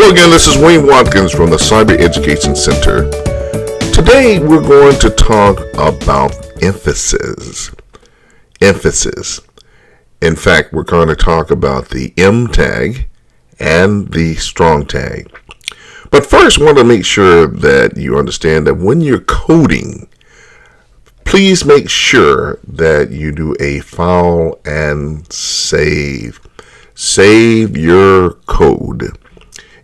Hello again, this is Wayne Watkins from the Cyber Education Center. Today we're going to talk about emphasis. Emphasis. In fact, we're going to talk about the M tag and the strong tag. But first, I want to make sure that you understand that when you're coding, please make sure that you do a file and save. Save your code.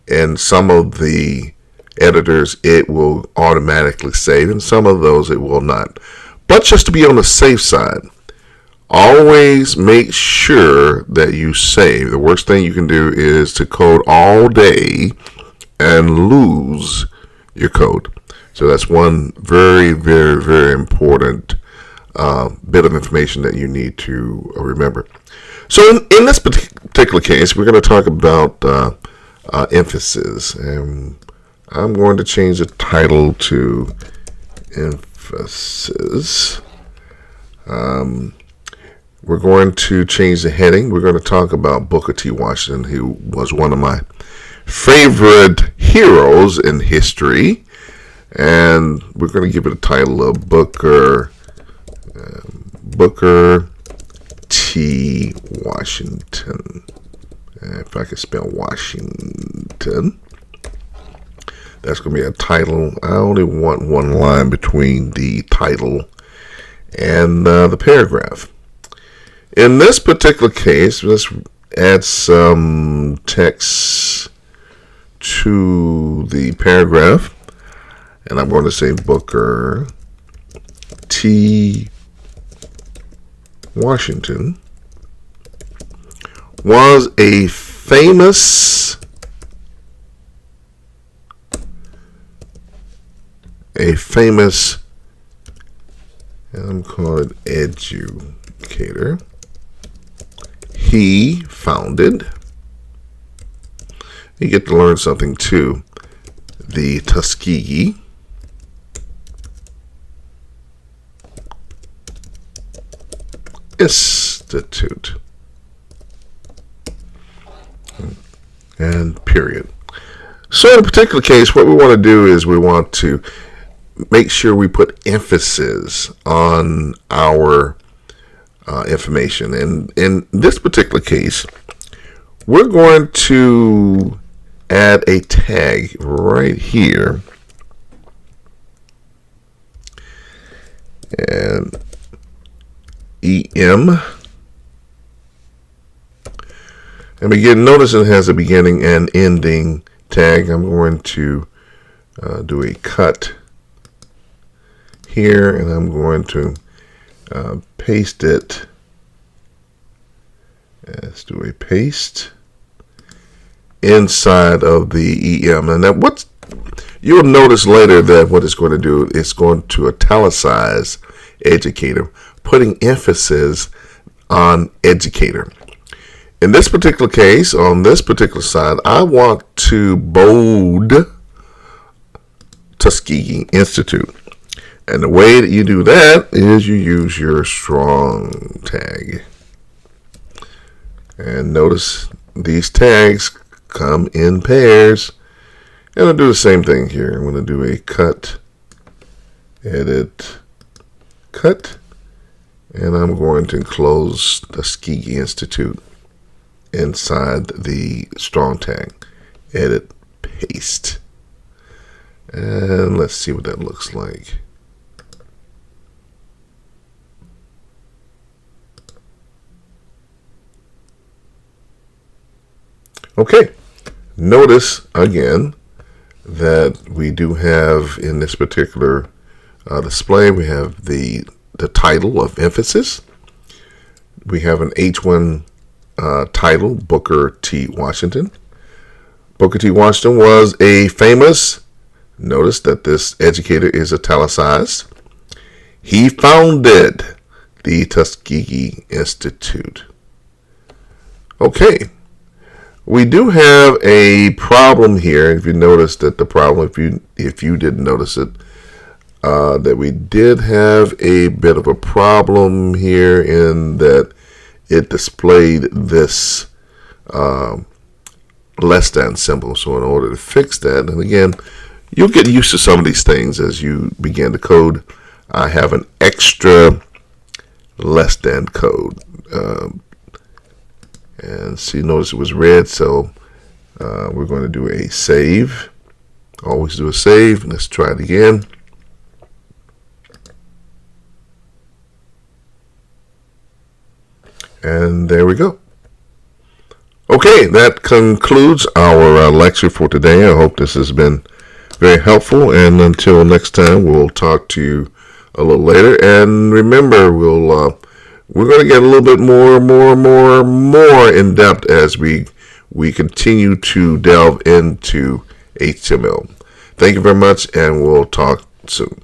And some of the editors, it will automatically save, and some of those it will not. But just to be on the safe side, always make sure that you save. The worst thing you can do is to code all day and lose your code. So that's one very, very, very important bit of information that you need to remember. So in this particular case, we're going to talk about emphasis, and I'm going to change the title to emphasis. We're going to change the heading. We're going to talk about Booker T. Washington, who was one of my favorite heroes in history, and we're going to give it a title of Booker T. Washington. If I can spell Washington, that's going to be a title. I only want one line between the title and the paragraph. In this particular case, let's add some text to the paragraph, and I'm going to say Booker T. Washington was a famous and I'm calling it educator. He founded, you get to learn something too, the Tuskegee Institute. And period. So in a particular case, what we want to do is we want to make sure we put emphasis on our information. And in this particular case, we're going to add a tag right here. And EM. And begin, notice it has a beginning and ending tag. I'm going to do a cut here, and I'm going to paste it. Let's do a paste inside of the EM. And now you'll notice later that what it's going to do is going to italicize educator, putting emphasis on educator. In this particular case, on this particular side, I want to bold Tuskegee Institute. And the way that you do that is you use your strong tag. And notice these tags come in pairs. And I'll do the same thing here. I'm going to do a cut, edit, cut. And I'm going to enclose Tuskegee Institute inside the strong tag, edit, paste, and let's see what that looks like. Okay, notice again that we do have in this particular display, we have the title of emphasis. We have an H1 title, Booker T. Washington. Booker T. Washington was a famous, notice that this educator is italicized. He founded the Tuskegee Institute. Okay, we do have a problem here. If you notice that the problem, if you didn't notice it, that we did have a bit of a problem here in that it displayed this less than symbol. So in order to fix that, and again, you'll get used to some of these things as you begin to code. I have an extra less than code. And see, notice it was red, so we're going to do a save. Always do a save. Let's try it again. And there we go. Okay, that concludes our lecture for today. I hope this has been very helpful. And until next time, we'll talk to you a little later. And remember, we're going to get a little bit more in depth as we continue to delve into HTML. Thank you very much, and we'll talk soon.